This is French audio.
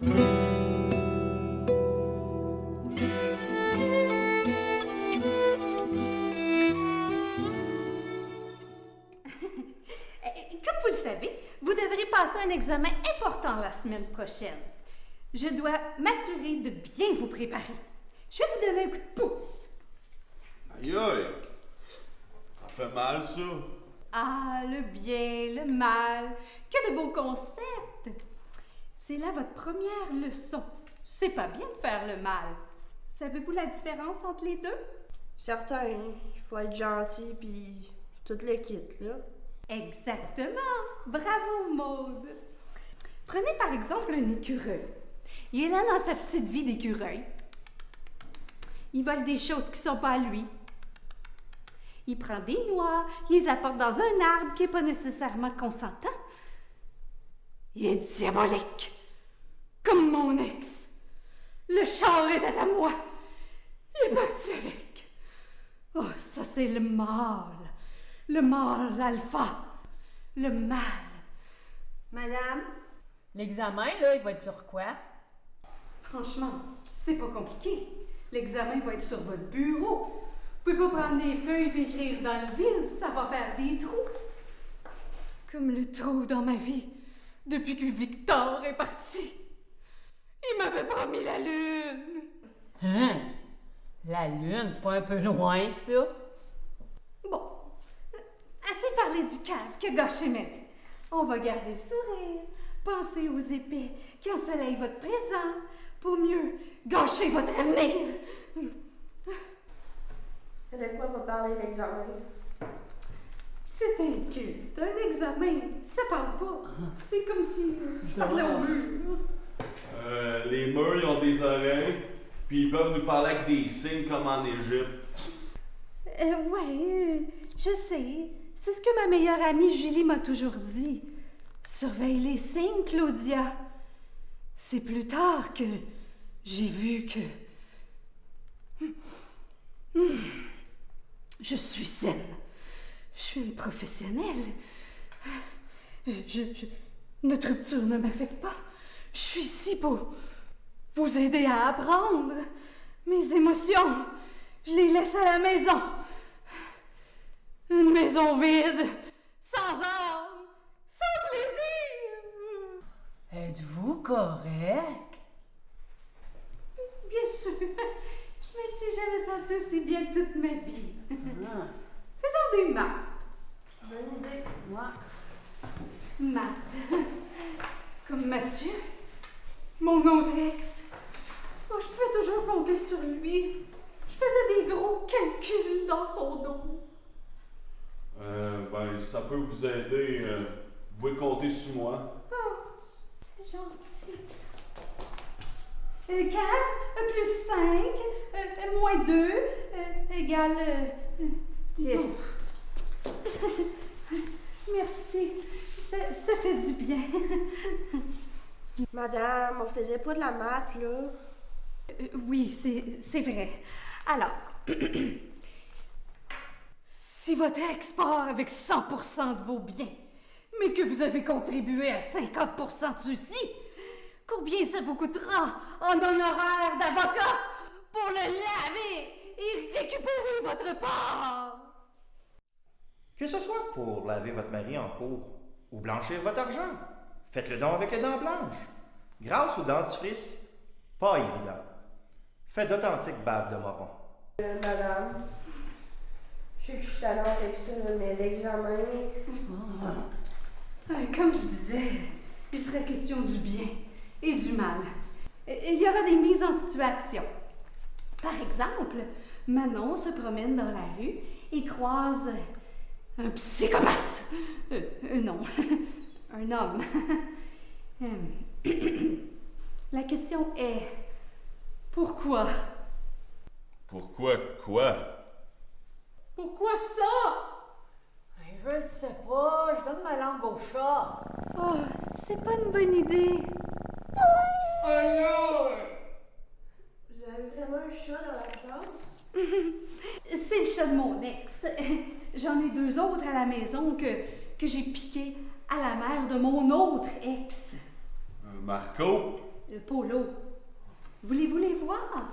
Comme vous le savez, vous devrez passer un examen important la semaine prochaine. Je dois m'assurer de bien vous préparer. Je vais vous donner un coup de pouce. Aïe aïe! Ça fait mal, ça. Ah, le bien, le mal, que de beaux concepts. C'est là votre première leçon. C'est pas bien de faire le mal. Savez-vous la différence entre les deux? Certain, il faut être gentil puis toute l'équipe, là. Exactement! Bravo, Maude! Prenez par exemple un écureuil. Il est là dans sa petite vie d'écureuil. Il vole des choses qui sont pas à lui. Il prend des noix, il les apporte dans un arbre qui n'est pas nécessairement consentant. Il est diabolique, comme mon ex. Le char était à moi. Il est parti avec. Oh, ça c'est le mâle alpha, le mal. Madame, l'examen, là, il va être sur quoi? Franchement, c'est pas compliqué. L'examen va être sur votre bureau. Vous pouvez pas prendre des feuilles et écrire dans le vide, ça va faire des trous. Comme le trou dans ma vie, depuis que Victor est parti. Il m'avait promis la lune. Hein? La lune, c'est pas un peu loin, ça? Bon, assez parlé du cave qui a gâché ma vie. On va garder le sourire, penser aux épées qui ensoleillent votre présent pour mieux gâcher votre avenir. De quoi va parler l'examen? C'est un culte, un examen, ça parle pas. C'est comme si je parlais au mur. Les murs, ils ont des oreilles, puis ils peuvent nous parler avec des signes comme en Égypte. Je sais. C'est ce que ma meilleure amie Julie m'a toujours dit. Surveille les signes, Claudia. C'est plus tard que j'ai vu que... Je suis zen. Je suis une professionnelle. Notre rupture ne m'affecte pas. Je suis ici pour vous aider à apprendre. Mes émotions, je les laisse à la maison. Une maison vide, sans âme, sans plaisir. Êtes-vous correct? Bien sûr, je me suis jamais sentie aussi bien toute ma vie. Faisons des maths. Bonne idée. Moi? Maths. Comme Mathieu, mon autre ex. Oh, je pouvais toujours compter sur lui. Je faisais des gros calculs dans son dos. Ça peut vous aider. Vous pouvez compter sur moi. Oh, c'est gentil. 4 plus 5 moins 2 égale 10. Merci. Ça fait du bien. Madame, on faisait pas de la maths, là. Oui, c'est vrai. Alors, si votre ex part avec 100% de vos biens, mais que vous avez contribué à 50% de ceux-ci, combien ça vous coûtera en honoraires d'avocat pour le laver et récupérer votre part? Que ce soit pour laver votre mari en cours ou blanchir votre argent, faites-le donc avec les dents blanches. Grâce au dentifrice, pas évident. Faites d'authentiques baves de moron. Madame, je sais que je suis talente avec ça, mais l'examen... Comme je disais, il sera question du bien et du mal. Il y aura des mises en situation. Par exemple, Manon se promène dans la rue et croise un psychopathe. Non, un homme. La question est, pourquoi? Pourquoi quoi? Pourquoi ça? Je sais pas, je donne ma langue au chat. Oh, c'est pas une bonne idée. Vous avez vraiment un chat dans la classe? C'est le chat de mon ex. J'en ai 2 autres à la maison que j'ai piqué à la mère de mon autre ex. Marco? Polo. Voulez-vous les voir?